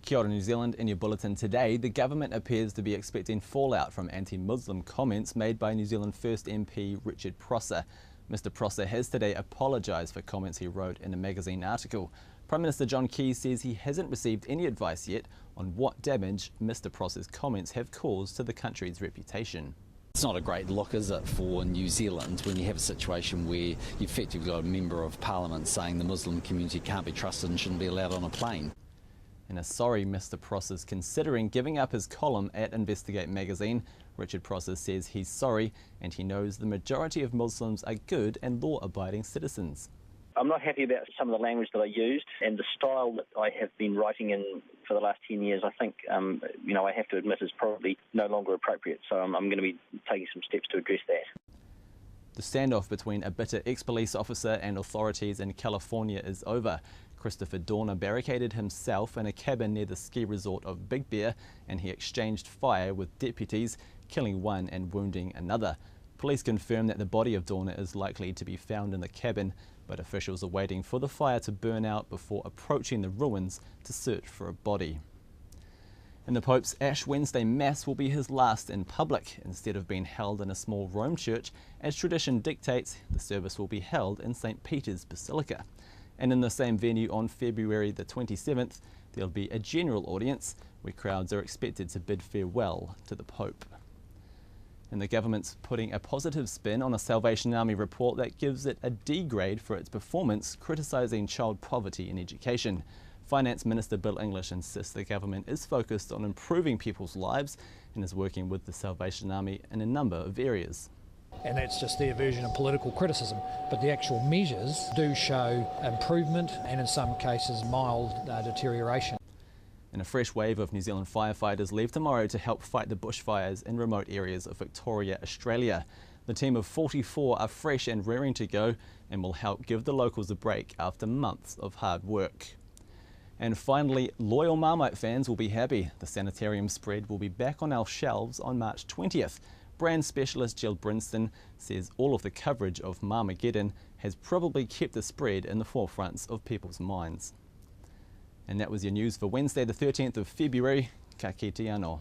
Kia ora New Zealand. In your bulletin today, the government appears to be expecting fallout from anti-Muslim comments made by New Zealand First MP Richard Prosser. Mr Prosser has today apologised for comments he wrote in a magazine article. Prime Minister John Key says he hasn't received any advice yet on what damage Mr Prosser's comments have caused to the country's reputation. It's not a great look, is it, for New Zealand when you have a situation where you've effectively got a member of parliament saying the Muslim community can't be trusted and shouldn't be allowed on a plane. In a sorry Mr Prosser's considering giving up his column at Investigate magazine. Richard Prosser says he's sorry and he knows the majority of Muslims are good and law-abiding citizens. I'm not happy about some of the language that I used and the style that I have been writing in for the last 10 years. I think, I have to admit is probably no longer appropriate. So I'm going to be taking some steps to address that. The standoff between a bitter ex-police officer and authorities in California is over. Christopher Dorner barricaded himself in a cabin near the ski resort of Big Bear and he exchanged fire with deputies, killing one and wounding another. Police confirm that the body of Dorner is likely to be found in the cabin, but officials are waiting for the fire to burn out before approaching the ruins to search for a body. And the Pope's Ash Wednesday Mass will be his last in public. Instead of being held in a small Rome church, as tradition dictates, the service will be held in St. Peter's Basilica. And in the same venue on February the 27th, there'll be a general audience where crowds are expected to bid farewell to the Pope. And the government's putting a positive spin on a Salvation Army report that gives it a D grade for its performance, criticising child poverty in education. Finance Minister Bill English insists the government is focused on improving people's lives and is working with the Salvation Army in a number of areas. And that's just their version of political criticism. But the actual measures do show improvement and in some cases mild deterioration. And a fresh wave of New Zealand firefighters leave tomorrow to help fight the bushfires in remote areas of Victoria, Australia. The team of 44 are fresh and raring to go and will help give the locals a break after months of hard work. And finally, loyal Marmite fans will be happy. The Sanitarium spread will be back on our shelves on March 20th. Brand specialist Jill Brinston says all of the coverage of Marmageddon has probably kept the spread in the forefronts of people's minds. And that was your news for Wednesday the 13th of February. Ka kite anō.